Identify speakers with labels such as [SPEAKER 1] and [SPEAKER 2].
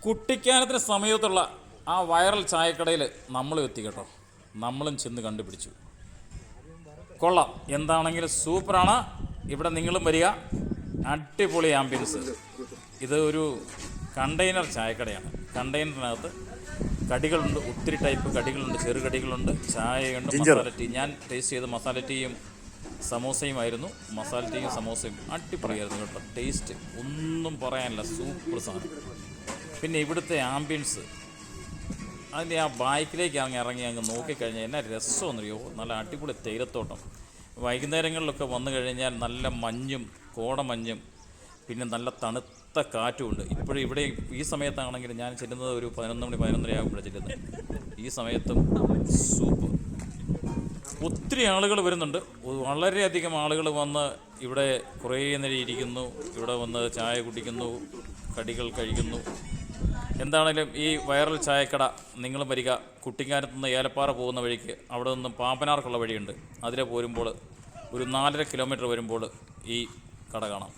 [SPEAKER 1] കുട്ടിക്കാനത്തിന് സമയത്തുള്ള ആ വൈറൽ ചായക്കടയിൽ നമ്മളും എത്തി കേട്ടോ. നമ്മളും ചെന്ന് കണ്ടുപിടിച്ചു. കൊള്ളാം, എന്താണെങ്കിലും സൂപ്പറാണ്. ഇവിടെ നിങ്ങളും വരിക. അടിപൊളി ആംബിയൻസ്. ഇത് ഒരു കണ്ടെയ്നർ ചായക്കടയാണ്. കണ്ടെയ്നറിനകത്ത് കടികളുണ്ട്, ഒത്തിരി ടൈപ്പ് കടികളുണ്ട്. ചെറുകടികളുണ്ട്, ചായയുണ്ട്, മസാല ടീ. ഞാൻ ടേസ്റ്റ് ചെയ്ത് മസാല ടീയും സമോസയുമായിരുന്നു. മസാല ടീയും സമോസയും അടിപൊളിയായിരുന്നു കേട്ടോ. ടേസ്റ്റ് ഒന്നും പറയാനില്ല, സൂപ്പർ സാധനം. പിന്നെ ഇവിടുത്തെ ആംബിയൻസ്, അതിൻ്റെ ആ ബൈക്കിലേക്ക് ഇറങ്ങി അങ്ങ് നോക്കിക്കഴിഞ്ഞാൽ എന്നാ രസമെന്നറിയോ. നല്ല അടിപൊളി തേയിലത്തോട്ടം. വൈകുന്നേരങ്ങളിലൊക്കെ വന്നു കഴിഞ്ഞാൽ നല്ല മഞ്ഞും കോടമഞ്ഞും പിന്നെ നല്ല തണുത്ത കാറ്റുമുണ്ട്. ഇപ്പോഴും ഇവിടെ ഈ സമയത്താണെങ്കിൽ ഞാൻ ചെല്ലുന്നത് ഒരു 11 മണി 11:30 ആകുമ്പോഴാണ് ചെല്ലുന്നത്. ഈ സമയത്തും സൂപ്പർ. ഒത്തിരി ആളുകൾ വരുന്നുണ്ട്. വളരെയധികം ആളുകൾ വന്ന് ഇവിടെ കുറേ നേരം ഇരിക്കുന്നു. ഇവിടെ വന്ന് ചായ കുടിക്കുന്നു, കടികൾ കഴിക്കുന്നു. എന്താണേലും ഈ വൈറൽ ചായക്കട നിങ്ങളും വരിക. കുട്ടിക്കാനത്ത് നിന്ന് ഏലപ്പാറ പോകുന്ന വഴിക്ക് അവിടെ നിന്നും പാമ്പനാർക്കുള്ള വഴിയുണ്ട്. അതിലെ പോരുമ്പോൾ ഒരു 4.5 കിലോമീറ്റർ വരുമ്പോൾ ഈ കട കാണാം.